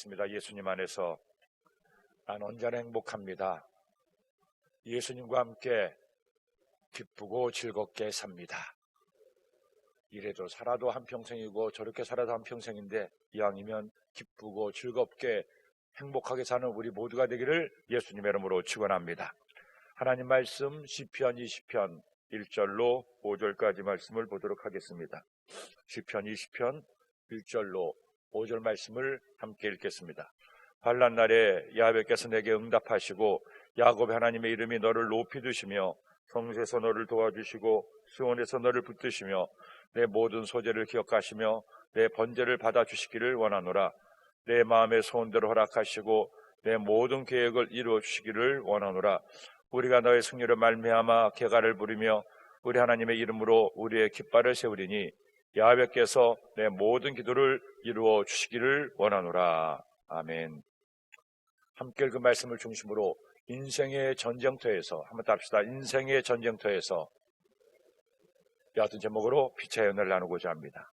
고백하겠습니다. 예수님 안에서 난 언제나 행복합니다. 예수님과 함께 기쁘고 즐겁게 삽니다. 이래도 살아도 한평생이고 저렇게 살아도 한평생인데 이왕이면 기쁘고 즐겁게 행복하게 사는 우리 모두가 되기를 예수님의 이름으로 축원합니다. 하나님 말씀 시편 20편 1절로 5절까지 말씀을 보도록 하겠습니다. 시편 20편 1절로 5절 말씀을 함께 읽겠습니다. 환난 날에 야훼께서 내게 응답하시고 야곱의 하나님의 이름이 너를 높이 두시며 성에서 너를 도와주시고 수온에서 너를 붙드시며 내 모든 소재를 기억하시며 내 번제를 받아주시기를 원하노라. 내 마음의 소원대로 허락하시고 내 모든 계획을 이루어 주시기를 원하노라. 우리가 너의 승리를 말미암아 개가를 부리며 우리 하나님의 이름으로 우리의 깃발을 세우리니 야훼께서 내 모든 기도를 이루어 주시기를 원하노라. 아멘. 함께 읽은 말씀을 중심으로 인생의 전쟁터에서 한번 답시다. 인생의 전쟁터에서 같은 제목으로 피차의 연을 나누고자 합니다.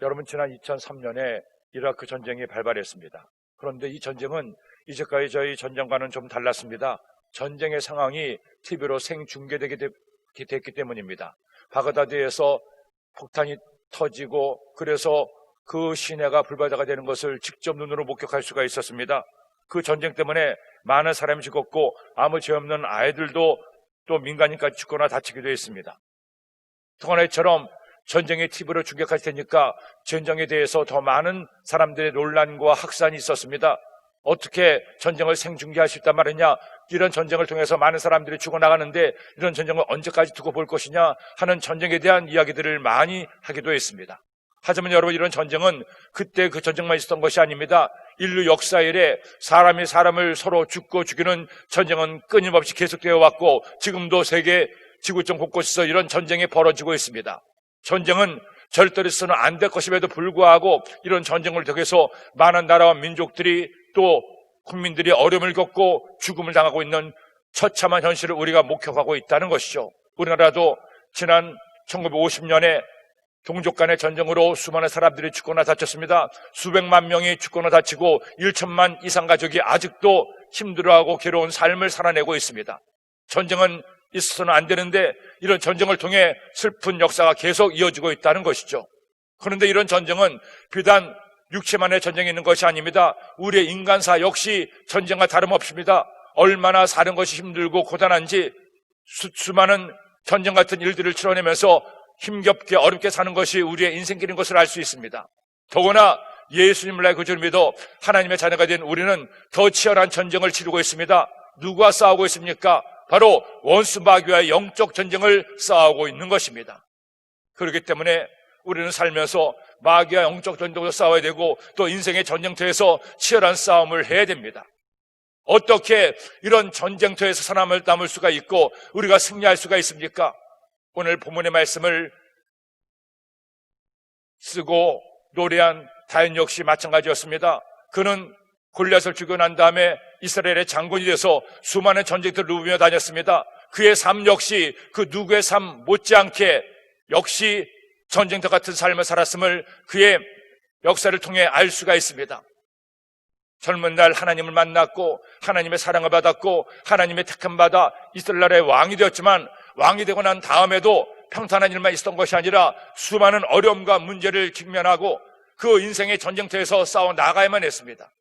여러분, 지난 2003년에 이라크 전쟁이 발발했습니다. 그런데 이 전쟁은 이제까지 저희 전쟁과는 좀 달랐습니다. 전쟁의 상황이 TV로 생중계되게 됐기 때문입니다. 바그다드에서 폭탄이 터지고 그래서 그 시내가 불바다가 되는 것을 직접 눈으로 목격할 수가 있었습니다. 그 전쟁 때문에 많은 사람이 죽었고 아무 죄 없는 아이들도 또 민간인까지 죽거나 다치기도 했습니다. 동안에처럼 전쟁의 TV로 중계할 테니까 전쟁에 대해서 더 많은 사람들의 논란과 확산이 있었습니다. 어떻게 전쟁을 생중계할 수 있단 말이냐, 이런 전쟁을 통해서 많은 사람들이 죽어나가는데 이런 전쟁을 언제까지 두고 볼 것이냐 하는 전쟁에 대한 이야기들을 많이 하기도 했습니다. 하지만 여러분, 이런 전쟁은 그때 그 전쟁만 있었던 것이 아닙니다. 인류 역사 이래 사람이 사람을 서로 죽고 죽이는 전쟁은 끊임없이 계속되어 왔고 지금도 세계 지구촌 곳곳에서 이런 전쟁이 벌어지고 있습니다. 전쟁은 절대로 있어서는 안 될 것임에도 불구하고 이런 전쟁을 통해서 많은 나라와 민족들이 또 국민들이 어려움을 겪고 죽음을 당하고 있는 처참한 현실을 우리가 목격하고 있다는 것이죠. 우리나라도 지난 1950년에 동족 간의 전쟁으로 수많은 사람들이 죽거나 다쳤습니다. 수백만 명이 죽거나 다치고 1천만 이상 가족이 아직도 힘들어하고 괴로운 삶을 살아내고 있습니다. 전쟁은 있어서는 안 되는데 이런 전쟁을 통해 슬픈 역사가 계속 이어지고 있다는 것이죠. 그런데 이런 전쟁은 비단 육체만의 전쟁이 있는 것이 아닙니다. 우리의 인간사 역시 전쟁과 다름없습니다. 얼마나 사는 것이 힘들고 고단한지 수많은 전쟁 같은 일들을 치러내면서 힘겹게 어렵게 사는 것이 우리의 인생길인 것을 알 수 있습니다. 더구나 예수님을 알고 줄 믿어 하나님의 자녀가 된 우리는 더 치열한 전쟁을 치르고 있습니다. 누구와 싸우고 있습니까? 바로 원수 마귀와의 영적 전쟁을 싸우고 있는 것입니다. 그렇기 때문에 우리는 살면서 마귀와 영적 전쟁으로 싸워야 되고 또 인생의 전쟁터에서 치열한 싸움을 해야 됩니다. 어떻게 이런 전쟁터에서 살아남을 담을 수가 있고 우리가 승리할 수가 있습니까? 오늘 본문의 말씀을 쓰고 노래한 다윗 역시 마찬가지였습니다. 그는 골리앗을 죽여 난 다음에 이스라엘의 장군이 돼서 수많은 전쟁터를 누비며 다녔습니다. 그의 삶 역시 그 누구의 삶 못지않게 역시 전쟁터 같은 삶을 살았음을 그의 역사를 통해 알 수가 있습니다. 젊은 날 하나님을 만났고 하나님의 사랑을 받았고 하나님의 택함 받아 이스라엘 나라의 왕이 되었지만 왕이 되고 난 다음에도 평탄한 일만 있었던 것이 아니라 수많은 어려움과 문제를 직면하고 그 인생의 전쟁터에서 싸워 나가야만 했습니다.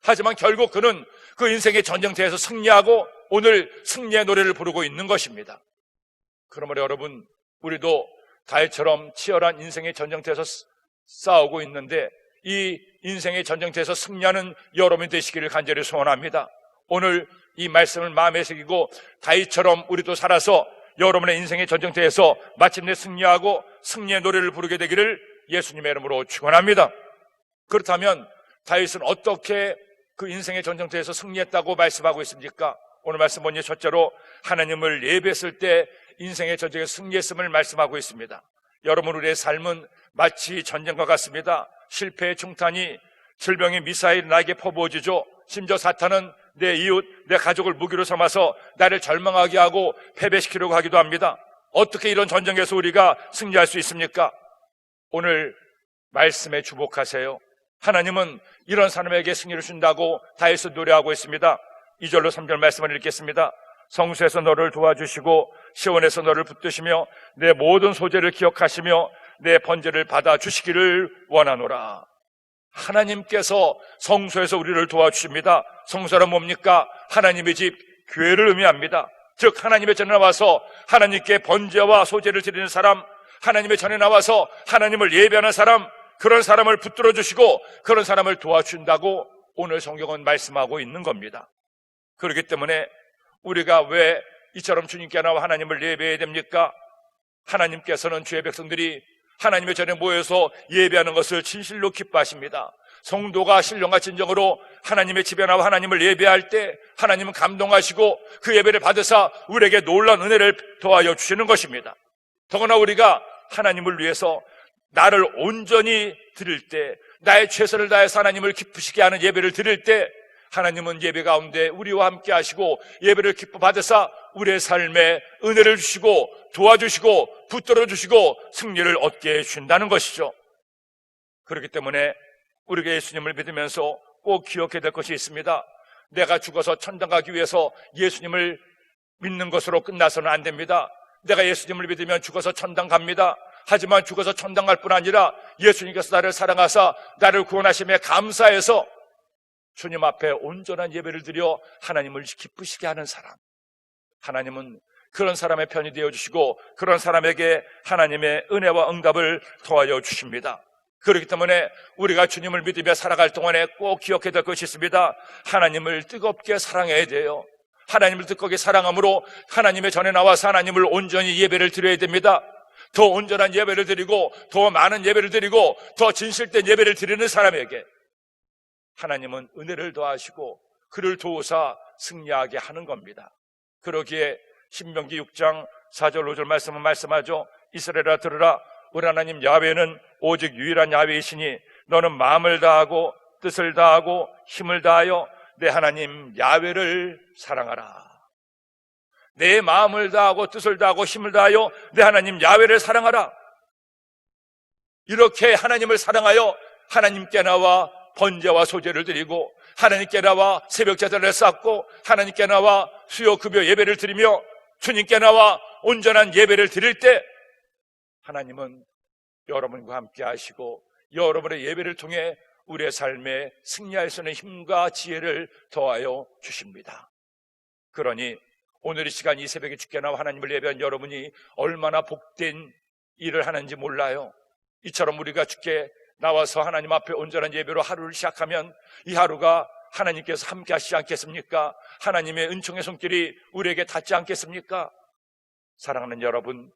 하지만 결국 그는 그 인생의 전쟁터에서 승리하고 오늘 승리의 노래를 부르고 있는 것입니다. 그러므로 여러분, 우리도 다윗처럼 치열한 인생의 전쟁터에서 싸우고 있는데 이 인생의 전쟁터에서 승리하는 여러분이 되시기를 간절히 소원합니다. 오늘 이 말씀을 마음에 새기고 다윗처럼 우리도 살아서 여러분의 인생의 전쟁터에서 마침내 승리하고 승리의 노래를 부르게 되기를 예수님의 이름으로 축원합니다. 그렇다면 다윗은 어떻게 그 인생의 전쟁터에서 승리했다고 말씀하고 있습니까? 오늘 말씀 먼저 첫째로 하나님을 예배했을 때 인생의 전쟁에서 승리했음을 말씀하고 있습니다. 여러분, 우리의 삶은 마치 전쟁과 같습니다. 실패의 중탄이 질병의 미사일 나에게 퍼부어지죠. 심지어 사탄은 내 이웃, 내 가족을 무기로 삼아서 나를 절망하게 하고 패배시키려고 하기도 합니다. 어떻게 이런 전쟁에서 우리가 승리할 수 있습니까? 오늘 말씀에 주목하세요. 하나님은 이런 사람에게 승리를 준다고 다해서 노래하고 있습니다. 2절로 3절 말씀을 읽겠습니다. 성수에서 너를 도와주시고 시온에서 너를 붙드시며 내 모든 소재를 기억하시며 내 번제를 받아주시기를 원하노라. 하나님께서 성소에서 우리를 도와주십니다. 성소란 뭡니까? 하나님의 집, 교회를 의미합니다. 즉 하나님의 전에 나와서 하나님께 번제와 소제를 드리는 사람, 하나님의 전에 나와서 하나님을 예배하는 사람, 그런 사람을 붙들어 주시고 그런 사람을 도와준다고 오늘 성경은 말씀하고 있는 겁니다. 그렇기 때문에 우리가 왜 이처럼 주님께 나와 하나님을 예배해야 됩니까? 하나님께서는 주의 백성들이 하나님의 전에 모여서 예배하는 것을 진실로 기뻐하십니다. 성도가 신령과 진정으로 하나님의 집에 나와 하나님을 예배할 때 하나님은 감동하시고 그 예배를 받으사 우리에게 놀라운 은혜를 더하여 주시는 것입니다. 더구나 우리가 하나님을 위해서 나를 온전히 드릴 때, 나의 최선을 다해서 하나님을 기쁘시게 하는 예배를 드릴 때 하나님은 예배 가운데 우리와 함께 하시고 예배를 기뻐 받으사 우리의 삶에 은혜를 주시고 도와주시고 붙들어 주시고 승리를 얻게 해주신다는 것이죠. 그렇기 때문에 우리가 예수님을 믿으면서 꼭 기억해야 될 것이 있습니다. 내가 죽어서 천당 가기 위해서 예수님을 믿는 것으로 끝나서는 안 됩니다. 내가 예수님을 믿으면 죽어서 천당 갑니다. 하지만 죽어서 천당 갈 뿐 아니라 예수님께서 나를 사랑하사 나를 구원하심에 감사해서 주님 앞에 온전한 예배를 드려 하나님을 기쁘시게 하는 사람, 하나님은 그런 사람의 편이 되어주시고 그런 사람에게 하나님의 은혜와 응답을 더하여 주십니다. 그렇기 때문에 우리가 주님을 믿으며 살아갈 동안에 꼭 기억해야 될 것이 있습니다. 하나님을 뜨겁게 사랑해야 돼요. 하나님을 뜨겁게 사랑함으로 하나님의 전에 나와서 하나님을 온전히 예배를 드려야 됩니다. 더 온전한 예배를 드리고 더 많은 예배를 드리고 더 진실된 예배를 드리는 사람에게 하나님은 은혜를 더하시고 그를 도우사 승리하게 하는 겁니다. 그러기에 신명기 6장 4절 5절 말씀은 말씀하죠. 이스라엘아 들으라. 우리 하나님 야훼는 오직 유일한 야훼이시니 너는 마음을 다하고 뜻을 다하고 힘을 다하여 내 하나님 야훼를 사랑하라. 내 마음을 다하고 뜻을 다하고 힘을 다하여 내 하나님 야훼를 사랑하라. 이렇게 하나님을 사랑하여 하나님께 나와 번제와 소제를 드리고 하나님께 나와 새벽 제단을 쌓고 하나님께 나와 수요 급여 예배를 드리며 주님께 나와 온전한 예배를 드릴 때 하나님은 여러분과 함께 하시고 여러분의 예배를 통해 우리의 삶에 승리할 수 있는 힘과 지혜를 더하여 주십니다. 그러니 오늘 이 시간 이 새벽에 주께 나와 하나님을 예배한 여러분이 얼마나 복된 일을 하는지 몰라요. 이처럼 우리가 주께 나와서 하나님 앞에 온전한 예배로 하루를 시작하면 이 하루가 하나님께서 함께 하시지 않겠습니까? 하나님의 은총의 손길이 우리에게 닿지 않겠습니까? 사랑하는 여러분,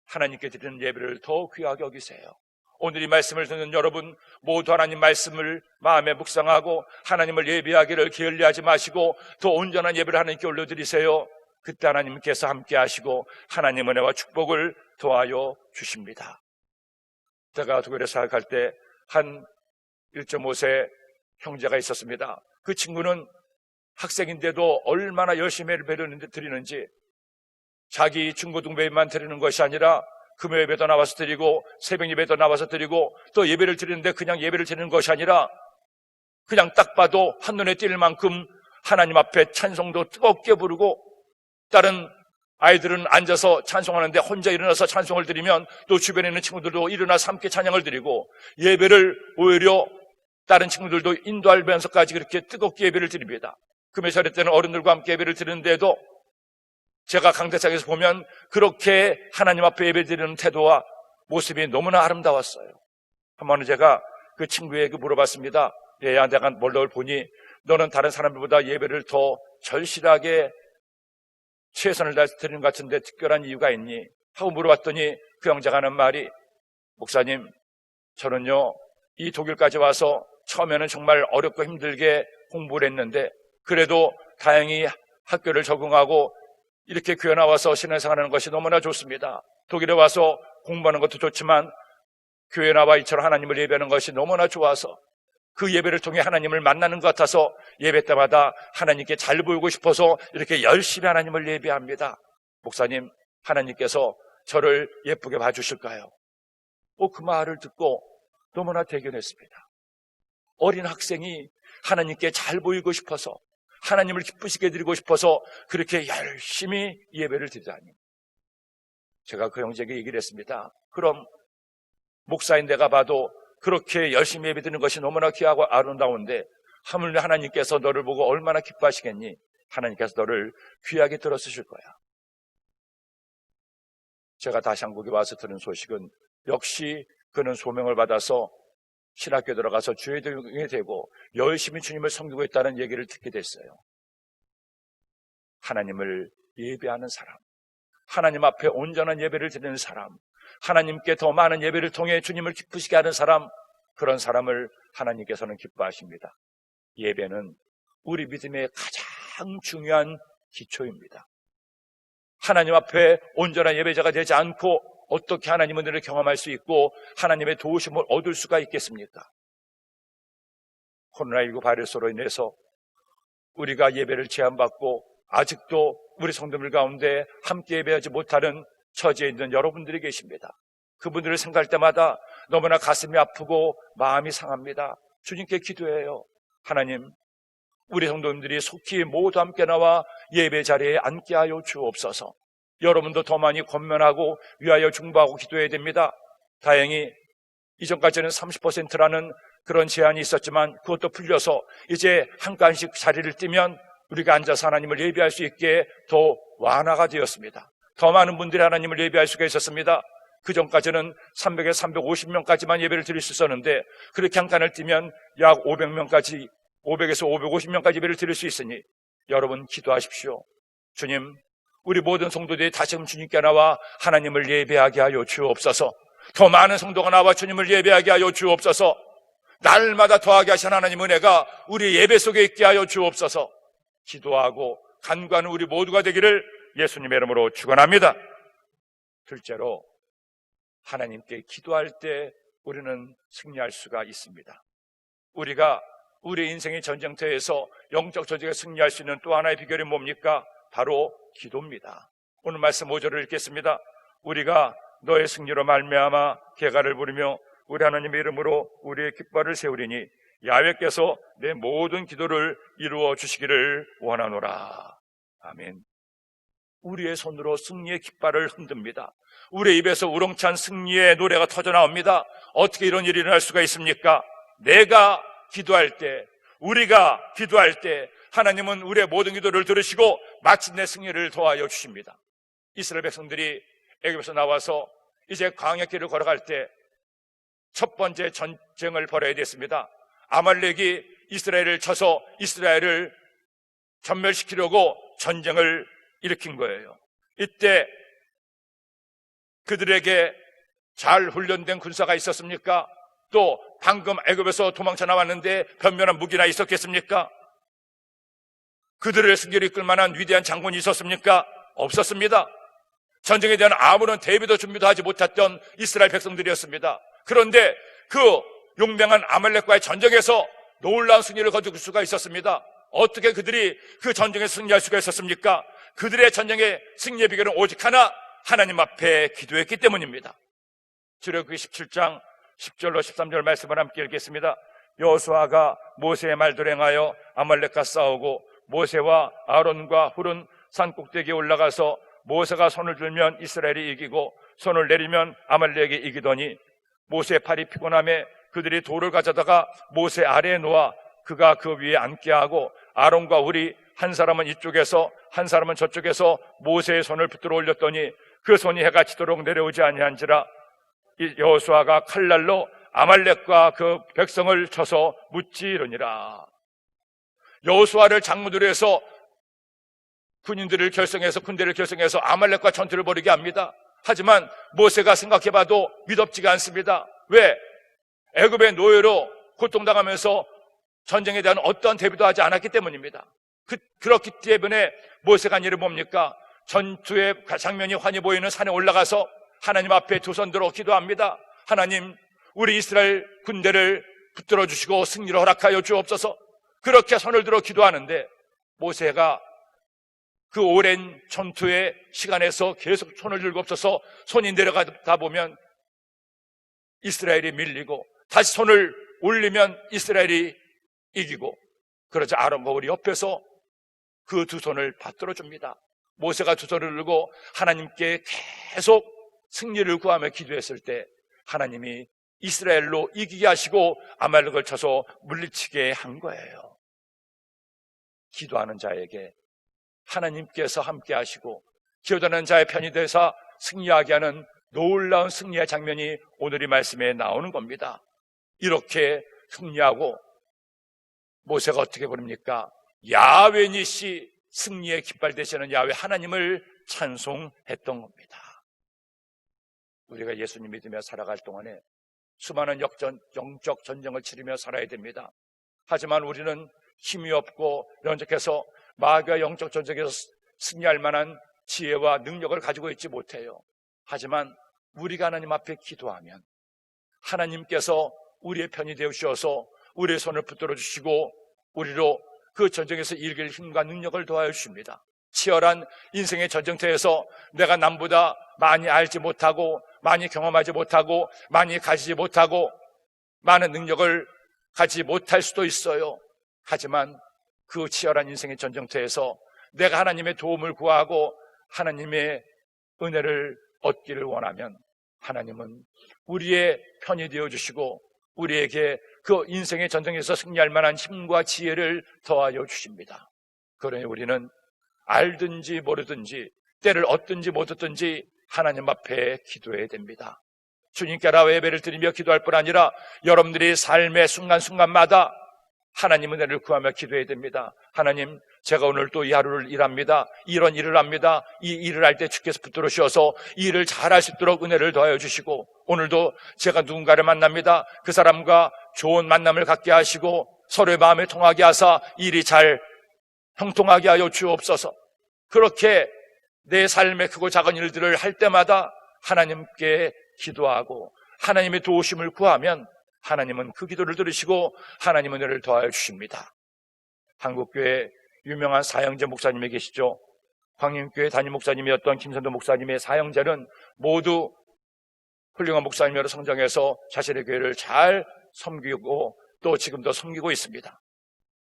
하나님께 드리는 예배를 더 귀하게 여기세요. 오늘 이 말씀을 듣는 여러분 모두 하나님 말씀을 마음에 묵상하고 하나님을 예배하기를 게을리하지 마시고 더 온전한 예배를 하나님께 올려드리세요. 그때 하나님께서 함께 하시고 하나님 은혜와 축복을 더하여 주십니다. 제가 독일에 사역할 때 한 1.5세 형제가 있었습니다. 그 친구는 학생인데도 얼마나 열심히 예배를 드리는지 자기 중고등부에만 드리는 것이 아니라 금요 예배도 나와서 드리고 새벽 예배도 나와서 드리고 또 예배를 드리는데 그냥 예배를 드리는 것이 아니라 그냥 딱 봐도 한눈에 띌 만큼 하나님 앞에 찬송도 뜨겁게 부르고 다른 아이들은 앉아서 찬송하는데 혼자 일어나서 찬송을 드리면 또 주변에 있는 친구들도 일어나서 함께 찬양을 드리고 예배를 오히려 다른 친구들도 인도하면서까지 그렇게 뜨겁게 예배를 드립니다. 금요 차례 때는 어른들과 함께 예배를 드리는데도 제가 강대상에서 보면 그렇게 하나님 앞에 예배드리는 태도와 모습이 너무나 아름다웠어요. 한 번은 제가 그 친구에게 물어봤습니다. 얘야, 내가 뭘 보니 너는 다른 사람들보다 예배를 더 절실하게 최선을 다해서 드리는 것 같은데 특별한 이유가 있니? 하고 물어봤더니 그 형제가 하는 말이 목사님, 저는요 이 독일까지 와서 처음에는 정말 어렵고 힘들게 공부를 했는데 그래도 다행히 학교를 적응하고 이렇게 교회 나와서 신앙생활하는 것이 너무나 좋습니다. 독일에 와서 공부하는 것도 좋지만 교회 나와 이처럼 하나님을 예배하는 것이 너무나 좋아서 그 예배를 통해 하나님을 만나는 것 같아서 예배 때마다 하나님께 잘 보이고 싶어서 이렇게 열심히 하나님을 예배합니다. 목사님, 하나님께서 저를 예쁘게 봐주실까요? 그 말을 듣고 너무나 대견했습니다. 어린 학생이 하나님께 잘 보이고 싶어서, 하나님을 기쁘시게 드리고 싶어서 그렇게 열심히 예배를 드리다니. 제가 그 형제에게 얘기를 했습니다. 그럼 목사인 내가 봐도 그렇게 열심히 예배 드리는 것이 너무나 귀하고 아름다운데 하물며 하나님께서 너를 보고 얼마나 기뻐하시겠니? 하나님께서 너를 귀하게 들어쓰실 거야. 제가 다시 한국에 와서 들은 소식은 역시 그는 소명을 받아서 신학교에 들어가서 주의동이 되고 열심히 주님을 섬기고 있다는 얘기를 듣게 됐어요. 하나님을 예배하는 사람, 하나님 앞에 온전한 예배를 드리는 사람, 하나님께 더 많은 예배를 통해 주님을 기쁘시게 하는 사람, 그런 사람을 하나님께서는 기뻐하십니다. 예배는 우리 믿음의 가장 중요한 기초입니다. 하나님 앞에 온전한 예배자가 되지 않고 어떻게 하나님의 은혜를 경험할 수 있고 하나님의 도우심을 얻을 수가 있겠습니까? 코로나19 바이러스로 인해서 우리가 예배를 제한받고 아직도 우리 성도들 가운데 함께 예배하지 못하는 처지에 있는 여러분들이 계십니다. 그분들을 생각할 때마다 너무나 가슴이 아프고 마음이 상합니다. 주님께 기도해요. 하나님, 우리 성도님들이 속히 모두 함께 나와 예배 자리에 앉게 하여 주옵소서. 여러분도 더 많이 권면하고 위하여 중보하고 기도해야 됩니다. 다행히 이전까지는 30%라는 그런 제한이 있었지만 그것도 풀려서 이제 한 칸씩 자리를 띄면 우리가 앉아서 하나님을 예배할 수 있게 더 완화가 되었습니다. 더 많은 분들이 하나님을 예배할 수가 있었습니다. 그전까지는 300에서 350명까지만 예배를 드릴 수 있었는데 그렇게 한 칸을 띄면 약 500명까지, 500에서 550명까지 예배를 드릴 수 있으니 여러분 기도하십시오. 주님, 우리 모든 성도들이 다시금 주님께 나와 하나님을 예배하게 하여 주옵소서. 더 많은 성도가 나와 주님을 예배하게 하여 주옵소서. 날마다 더하게 하신 하나님 은혜가 우리 예배 속에 있게 하여 주옵소서. 기도하고 간구하는 우리 모두가 되기를 예수님의 이름으로 축원합니다. 둘째로, 하나님께 기도할 때 우리는 승리할 수가 있습니다. 우리가 우리 인생의 전쟁터에서 영적 전쟁에 승리할 수 있는 또 하나의 비결이 뭡니까? 바로 기도입니다. 오늘 말씀 5절을 읽겠습니다. 우리가 너의 승리로 말미암아 개가를 부르며 우리 하나님의 이름으로 우리의 깃발을 세우리니 야훼께서 내 모든 기도를 이루어 주시기를 원하노라. 아멘. 우리의 손으로 승리의 깃발을 흔듭니다. 우리의 입에서 우렁찬 승리의 노래가 터져나옵니다. 어떻게 이런 일이 일어날 수가 있습니까? 내가 기도할 때, 우리가 기도할 때 하나님은 우리의 모든 기도를 들으시고 마침내 승리를 더하여 주십니다. 이스라엘 백성들이 애굽에서 나와서 이제 광야길을 걸어갈 때 첫 번째 전쟁을 벌여야 됐습니다. 아말렉이 이스라엘을 쳐서 이스라엘을 전멸시키려고 전쟁을 일으킨 거예요. 이때 그들에게 잘 훈련된 군사가 있었습니까? 또 방금 애굽에서 도망쳐 나왔는데 변변한 무기나 있었겠습니까? 그들을 승리를 이끌 만한 위대한 장군이 있었습니까? 없었습니다. 전쟁에 대한 아무런 대비도 준비도 하지 못했던 이스라엘 백성들이었습니다. 그런데 그 용맹한 아말렉과의 전쟁에서 놀라운 승리를 거둘 수가 있었습니다. 어떻게 그들이 그 전쟁에 승리할 수가 있었습니까? 그들의 전쟁의 승리의 비결은 오직 하나, 하나님 앞에 기도했기 때문입니다. 출애굽기 17장 10절로 13절 말씀을 함께 읽겠습니다. 여호수아가 모세의 말대로 행하여 아말렉과 싸우고 모세와 아론과 훌은 산 꼭대기에 올라가서 모세가 손을 들면 이스라엘이 이기고 손을 내리면 아말렉이 이기더니 모세의 팔이 피곤함에 그들이 돌을 가져다가 모세 아래에 놓아 그가 그 위에 앉게 하고 아론과 훌이 한 사람은 이쪽에서 한 사람은 저쪽에서 모세의 손을 붙들어 올렸더니 그 손이 해가 지도록 내려오지 아니한지라. 여호수아가 칼날로 아말렉과 그 백성을 쳐서 무찌르니라. 여호수아를 장로들로 해서 군인들을 결성해서 군대를 결성해서 아말렉과 전투를 벌이게 합니다. 하지만 모세가 생각해봐도 믿음지가 않습니다. 왜? 애굽의 노예로 고통당하면서 전쟁에 대한 어떠한 대비도 하지 않았기 때문입니다. 그렇기 때문에 모세가 한 일은 뭡니까? 전투의 장면이 환히 보이는 산에 올라가서 하나님 앞에 두 손 들어 기도합니다. 하나님, 우리 이스라엘 군대를 붙들어 주시고 승리를 허락하여 주옵소서. 그렇게 손을 들어 기도하는데 모세가 그 오랜 전투의 시간에서 계속 손을 들고 없어서 손이 내려가다 보면 이스라엘이 밀리고 다시 손을 올리면 이스라엘이 이기고, 그러자 아론과 우리 옆에서 그 두 손을 받들어 줍니다. 모세가 두 손을 들고 하나님께 계속 승리를 구하며 기도했을 때 하나님이 이스라엘로 이기게 하시고 아말렉을 쳐서 물리치게 한 거예요. 기도하는 자에게 하나님께서 함께 하시고 기도하는 자의 편이 되사 승리하게 하는 놀라운 승리의 장면이 오늘 이 말씀에 나오는 겁니다. 이렇게 승리하고 모세가 어떻게 부릅니까? 야훼 니시, 승리의 깃발 되시는 야훼 하나님을 찬송했던 겁니다. 우리가 예수님 믿으며 살아갈 동안에 수많은 영적 전쟁을 치르며 살아야 됩니다. 하지만 우리는 힘이 없고 연적해서 마귀와 영적 전쟁에서 승리할 만한 지혜와 능력을 가지고 있지 못해요. 하지만 우리가 하나님 앞에 기도하면 하나님께서 우리의 편이 되어주셔서 우리의 손을 붙들어 주시고 우리로 그 전쟁에서 이길 힘과 능력을 도와여 주십니다. 치열한 인생의 전쟁터에서 내가 남보다 많이 알지 못하고 많이 경험하지 못하고 많이 가지지 못하고 많은 능력을 가지지 못할 수도 있어요. 하지만 그 치열한 인생의 전쟁터에서 내가 하나님의 도움을 구하고 하나님의 은혜를 얻기를 원하면 하나님은 우리의 편이 되어주시고 우리에게 그 인생의 전쟁에서 승리할 만한 힘과 지혜를 더하여 주십니다. 그러니 우리는 알든지 모르든지 때를 얻든지 못 얻든지 하나님 앞에 기도해야 됩니다. 주님께 예배를 드리며 기도할 뿐 아니라 여러분들이 삶의 순간순간마다 하나님 은혜를 구하며 기도해야 됩니다. 하나님, 제가 오늘 또 이 하루를 일합니다. 이런 일을 합니다. 이 일을 할 때 주께서 붙들어 주셔서 이 일을 잘할 수 있도록 은혜를 더하여 주시고 오늘도 제가 누군가를 만납니다. 그 사람과 좋은 만남을 갖게 하시고 서로의 마음에 통하게 하사 일이 잘 형통하게 하여 주옵소서. 그렇게 내 삶의 크고 작은 일들을 할 때마다 하나님께 기도하고 하나님의 도우심을 구하면 하나님은 그 기도를 들으시고 하나님 은혜를 더하여 주십니다. 한국교회 유명한 사형제 목사님이 계시죠. 광림교회 담임 목사님이었던 김선도 목사님의 사형제는 모두 훌륭한 목사님으로 성장해서 자신의 교회를 잘 섬기고 또 지금도 섬기고 있습니다.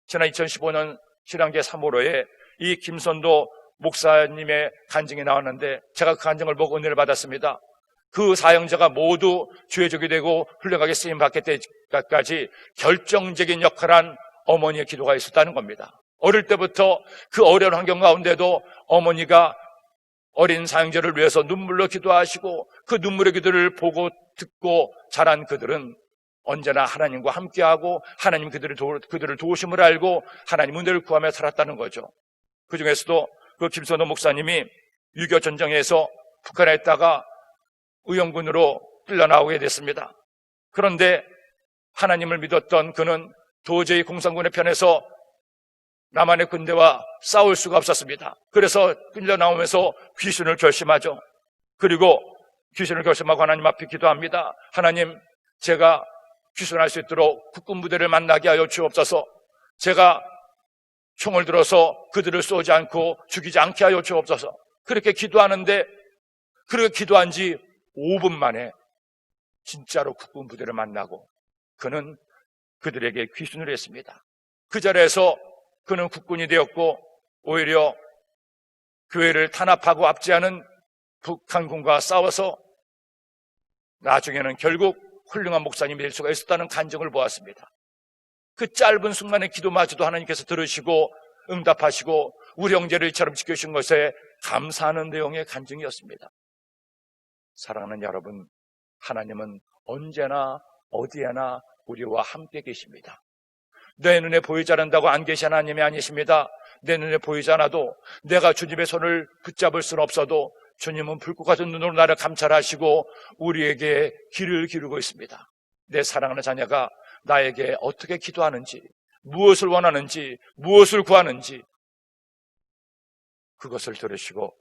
지난 2015년 신앙제 3월호에 이 김선도 목사님의 간증이 나왔는데 제가 그 간증을 보고 은혜를 받았습니다. 그 사형제가 모두 죄족이 되고 훌륭하게 쓰임받게 때까지 결정적인 역할한 어머니의 기도가 있었다는 겁니다. 어릴 때부터 그 어려운 환경 가운데도 어머니가 어린 사형제를 위해서 눈물로 기도하시고 그 눈물의 기도를 보고 듣고 자란 그들은 언제나 하나님과 함께하고 하나님 그들을 도우심을 알고 하나님 은혜를 구하며 살았다는 거죠. 그 중에서도 그 김선호 목사님이 6.25 전쟁에서 북한에 있다가 의용군으로 끌려나오게 됐습니다. 그런데 하나님을 믿었던 그는 도저히 공산군의 편에서 남한의 군대와 싸울 수가 없었습니다. 그래서 끌려나오면서 귀순을 결심하죠. 그리고 귀순을 결심하고 하나님 앞에 기도합니다. 하나님, 제가 귀순할 수 있도록 국군 부대를 만나게 하여 주옵소서. 제가 총을 들어서 그들을 쏘지 않고 죽이지 않게 하여 주옵소서. 그렇게 기도하는데 그렇게 기도한 지 5분 만에 진짜로 국군 부대를 만나고 그는 그들에게 귀순을 했습니다. 그 자리에서 그는 국군이 되었고 오히려 교회를 탄압하고 압제하는 북한군과 싸워서 나중에는 결국 훌륭한 목사님이 될 수가 있었다는 간증을 보았습니다. 그 짧은 순간의 기도마저도 하나님께서 들으시고 응답하시고 우리 형제를 이처럼 지켜주신 것에 감사하는 내용의 간증이었습니다. 사랑하는 여러분, 하나님은 언제나 어디에나 우리와 함께 계십니다. 내 눈에 보이지 않는다고 안 계신 하나님이 아니십니다. 내 눈에 보이지 않아도 내가 주님의 손을 붙잡을 수는 없어도 주님은 불꽃 같은 눈으로 나를 감찰하시고 우리에게 길을 기르고 있습니다. 내 사랑하는 자녀가 나에게 어떻게 기도하는지, 무엇을 원하는지, 무엇을 구하는지 그것을 들으시고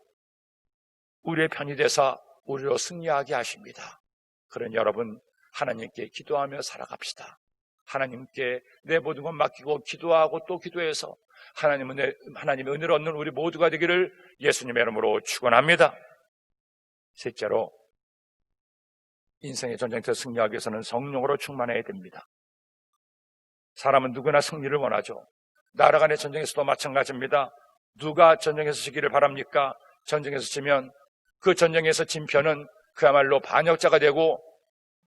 우리의 편이 되사 우리로 승리하게 하십니다. 그런 여러분, 하나님께 기도하며 살아갑시다. 하나님께 내 모든 것 맡기고 기도하고 또 기도해서 하나님의 은혜를 얻는 우리 모두가 되기를 예수님의 이름으로 축원합니다. 셋째로, 인생의 전쟁에서 승리하기 위해서는 성령으로 충만해야 됩니다. 사람은 누구나 승리를 원하죠. 나라 간의 전쟁에서도 마찬가지입니다. 누가 전쟁에서 지기를 바랍니까? 전쟁에서 지면 그 전쟁에서 진 편은 그야말로 반역자가 되고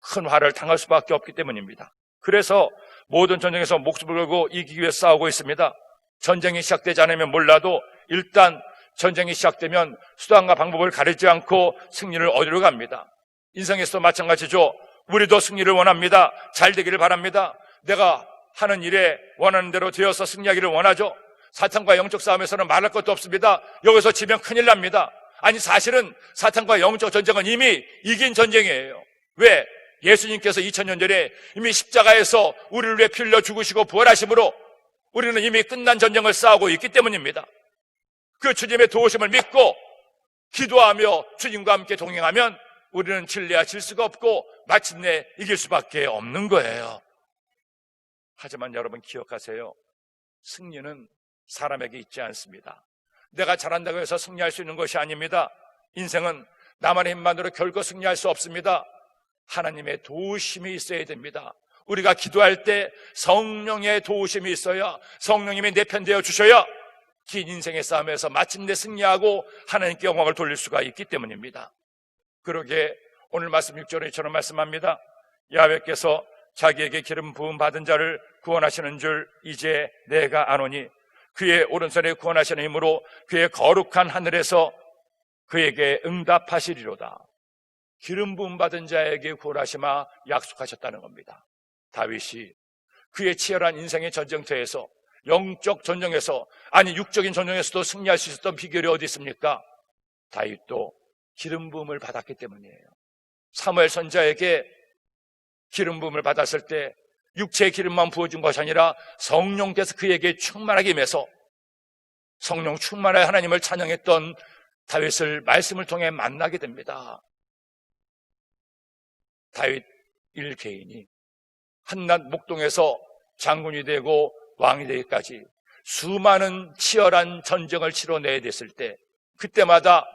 큰 화를 당할 수밖에 없기 때문입니다. 그래서 모든 전쟁에서 목숨을 걸고 이기기 위해 싸우고 있습니다. 전쟁이 시작되지 않으면 몰라도 일단 전쟁이 시작되면 수단과 방법을 가리지 않고 승리를 얻으러 갑니다. 인생에서도 마찬가지죠. 우리도 승리를 원합니다. 잘 되기를 바랍니다. 내가 하는 일에 원하는 대로 되어서 승리하기를 원하죠. 사탄과 영적 싸움에서는 말할 것도 없습니다. 여기서 지면 큰일 납니다. 아니, 사실은 사탄과 영적 전쟁은 이미 이긴 전쟁이에요. 왜? 예수님께서 2000년 전에 이미 십자가에서 우리를 위해 피 흘려 죽으시고 부활하심으로 우리는 이미 끝난 전쟁을 싸우고 있기 때문입니다. 그 주님의 도우심을 믿고 기도하며 주님과 함께 동행하면 우리는 질래야 질 수가 없고 마침내 이길 수밖에 없는 거예요. 하지만 여러분 기억하세요. 승리는 사람에게 있지 않습니다. 내가 잘한다고 해서 승리할 수 있는 것이 아닙니다. 인생은 나만의 힘만으로 결코 승리할 수 없습니다. 하나님의 도우심이 있어야 됩니다. 우리가 기도할 때 성령의 도우심이 있어야, 성령님이 내 편 되어 주셔야 긴 인생의 싸움에서 마침내 승리하고 하나님께 영광을 돌릴 수가 있기 때문입니다. 그러게 오늘 말씀 6절에 이처럼 말씀합니다. 야훼께서 자기에게 기름 부음 받은 자를 구원하시는 줄 이제 내가 아노니 그의 오른손에 구원하시는 힘으로 그의 거룩한 하늘에서 그에게 응답하시리로다. 기름 부음 받은 자에게 구원하시마 약속하셨다는 겁니다. 다윗이 그의 치열한 인생의 전쟁터에서, 영적 전쟁에서, 아니 육적인 전쟁에서도 승리할 수 있었던 비결이 어디 있습니까? 다윗도 기름 부음을 받았기 때문이에요. 사무엘 선지자에게 기름 부음을 받았을 때 육체의 기름만 부어준 것이 아니라 성령께서 그에게 충만하게 임해서 성령 충만하게 하나님을 찬양했던 다윗을 말씀을 통해 만나게 됩니다. 다윗 일개인이 한낱 목동에서 장군이 되고 왕이 되기까지 수많은 치열한 전쟁을 치러내야 됐을 때, 그때마다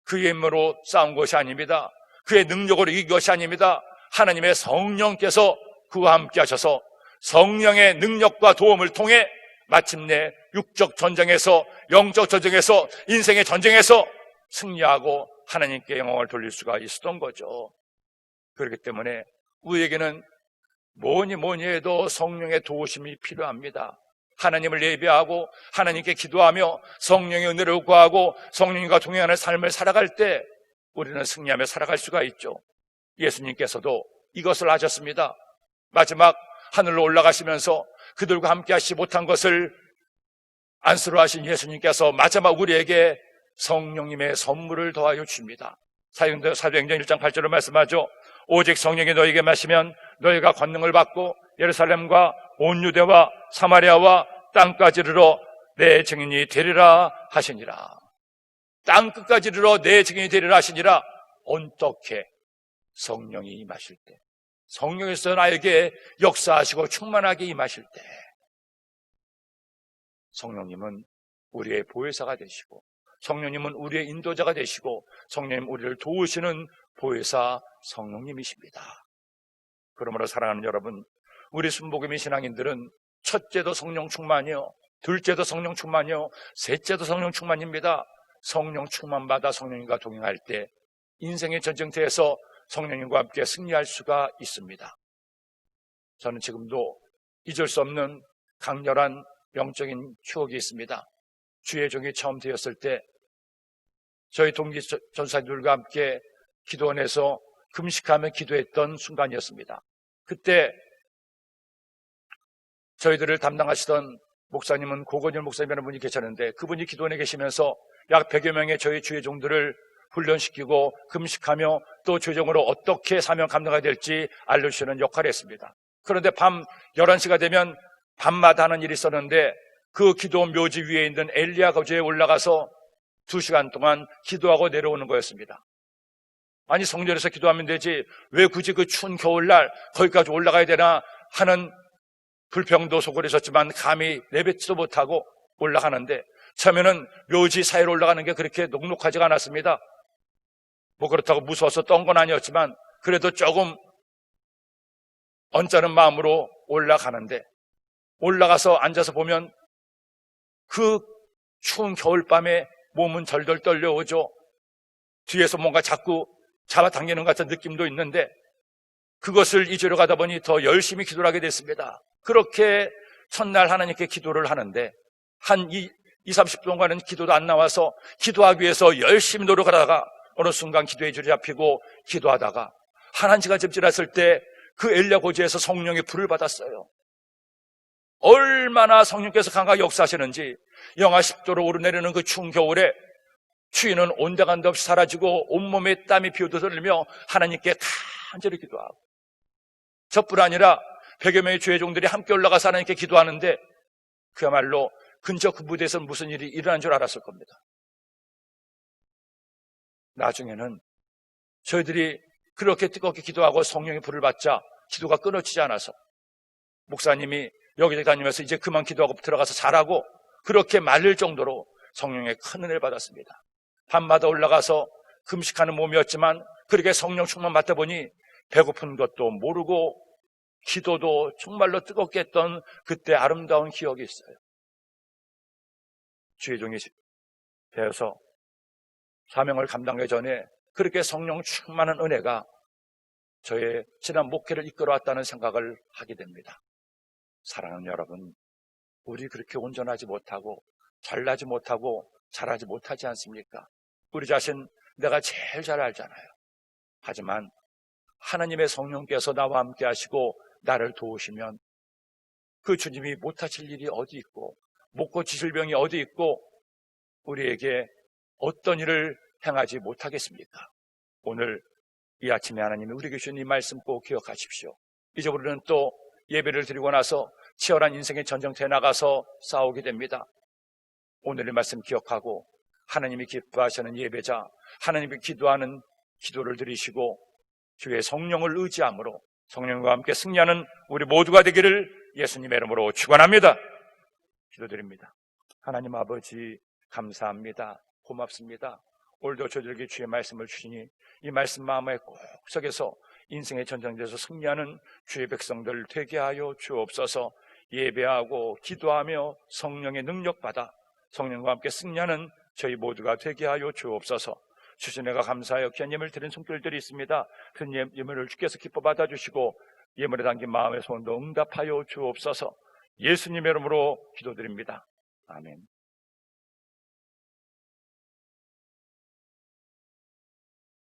그의 힘으로 싸운 것이 아닙니다. 그의 능력으로 이긴 것이 아닙니다. 하나님의 성령께서 그와 함께 하셔서 성령의 능력과 도움을 통해 마침내 육적 전쟁에서, 영적 전쟁에서, 인생의 전쟁에서 승리하고 하나님께 영광을 돌릴 수가 있었던 거죠. 그렇기 때문에 우리에게는 뭐니 해도 성령의 도우심이 필요합니다. 하나님을 예배하고 하나님께 기도하며 성령의 은혜를 구하고 성령과 동행하는 삶을 살아갈 때 우리는 승리하며 살아갈 수가 있죠. 예수님께서도 이것을 하셨습니다. 마지막 하늘로 올라가시면서 그들과 함께 하시지 못한 것을 안쓰러워하신 예수님께서 마지막 우리에게 성령님의 선물을 더하여 주십니다. 사도행전 1장 8절로 말씀하죠. 오직 성령이 너에게 마시면 너희가 권능을 받고 예루살렘과 온 유대와 사마리아와 땅까지 이르러 내 증인이 되리라 하시니라. 땅끝까지 이르러 내 증인이 되리라 하시니라. 어떻게? 성령이 임하실 때, 성령에서 나에게 역사하시고 충만하게 임하실 때, 성령님은 우리의 보혜사가 되시고, 성령님은 우리의 인도자가 되시고, 성령님 우리를 도우시는 보혜사 성령님이십니다. 그러므로 사랑하는 여러분, 우리 순복음의 신앙인들은 첫째도 성령 충만이요, 둘째도 성령 충만이요, 셋째도 성령 충만입니다. 성령 충만받아 성령님과 동행할 때 인생의 전쟁터에서 성령님과 함께 승리할 수가 있습니다. 저는 지금도 잊을 수 없는 강렬한 영적인 추억이 있습니다. 주의 종이 처음 되었을 때 저희 동기 전사님들과 함께 기도원에서 금식하며 기도했던 순간이었습니다. 그때 저희들을 담당하시던 목사님은 고건일 목사님이라는 분이 계셨는데, 그분이 기도원에 계시면서 약 100여 명의 저희 주의 종들을 훈련시키고 금식하며 또 주의종으로 어떻게 사명 감당해야 될지 알려주시는 역할을 했습니다. 그런데 밤 11시가 되면 밤마다 하는 일이 있었는데, 그 기도원 묘지 위에 있는 엘리야 거주에 올라가서 2시간 동안 기도하고 내려오는 거였습니다. 아니, 성전에서 기도하면 되지 왜 굳이 그 추운 겨울날 거기까지 올라가야 되나 하는 불평도 속으로 있었지만 감히 내뱉지도 못하고 올라가는데, 처음에는 묘지 사이로 올라가는 게 그렇게 녹록하지가 않았습니다. 뭐 그렇다고 무서워서 떤 건 아니었지만 그래도 조금 언짢은 마음으로 올라가는데, 올라가서 앉아서 보면 그 추운 겨울밤에 몸은 덜덜 떨려오죠. 뒤에서 뭔가 자꾸 잡아당기는 것 같은 느낌도 있는데 그것을 잊으려 가다 보니 더 열심히 기도를 하게 됐습니다. 그렇게 첫날 하나님께 기도를 하는데 한 30분간은 기도도 안 나와서 기도하기 위해서 열심히 노력하다가 어느 순간 기도의 줄이 잡히고 기도하다가 한 시간쯤 지났을 때 그 엘리야 고지에서 성령의 불을 받았어요. 얼마나 성령께서 강하게 역사하시는지 영하 10도로 오르내리는 그 추운 겨울에 추위는 온데간데 없이 사라지고 온몸에 땀이 비오듯 흘리며 하나님께 간절히 기도하고, 저뿐 아니라 100여 명의 주의 종들이 함께 올라가서 하나님께 기도하는데 그야말로 근처 그 무대에서 무슨 일이 일어난 줄 알았을 겁니다. 나중에는 저희들이 그렇게 뜨겁게 기도하고 성령의 불을 받자 기도가 끊어지지 않아서 목사님이 여기저기 다니면서 이제 그만 기도하고 들어가서 자라고 그렇게 말릴 정도로 성령의 큰 은혜를 받았습니다. 밤마다 올라가서 금식하는 몸이었지만 그렇게 성령 충만 받다 보니 배고픈 것도 모르고 기도도 정말로 뜨겁게 했던 그때 아름다운 기억이 있어요. 주의 종이 되어서 사명을 감당하기 전에 그렇게 성령 충만한 은혜가 저의 지난 목회를 이끌어왔다는 생각을 하게 됩니다. 사랑하는 여러분, 우리 그렇게 온전하지 못하고 잘나지 못하고 잘하지 못하지 않습니까? 우리 자신 내가 제일 잘 알잖아요. 하지만 하나님의 성령께서 나와 함께 하시고 나를 도우시면 그 주님이 못하실 일이 어디 있고 못 고치실 병이 어디 있고 우리에게 어떤 일을 행하지 못하겠습니까? 오늘 이 아침에 하나님이 우리에게 주신 이 말씀 꼭 기억하십시오. 이제 우리는 또 예배를 드리고 나서 치열한 인생의 전쟁터에 나가서 싸우게 됩니다. 오늘의 말씀 기억하고 하나님이 기뻐하시는 예배자, 하나님이 기도하는 기도를 드리시고 주의 성령을 의지함으로 성령과 함께 승리하는 우리 모두가 되기를 예수님의 이름으로 축원합니다. 기도드립니다. 하나님 아버지 감사합니다. 고맙습니다. 오늘도 저들에게 주의 말씀을 주시니 이 말씀 마음에 꼭 새겨서 인생의 전쟁에서 승리하는 주의 백성들 되게 하여 주옵소서. 예배하고 기도하며 성령의 능력받아 성령과 함께 승리하는 저희 모두가 되게 하여 주옵소서. 주신 내가 감사하여 귀한 예물을 드린 손길들이 있습니다. 그 예물을 주께서 기뻐 받아주시고 예물에 담긴 마음의 소원도 응답하여 주옵소서. 예수님의 이름으로 기도드립니다. 아멘.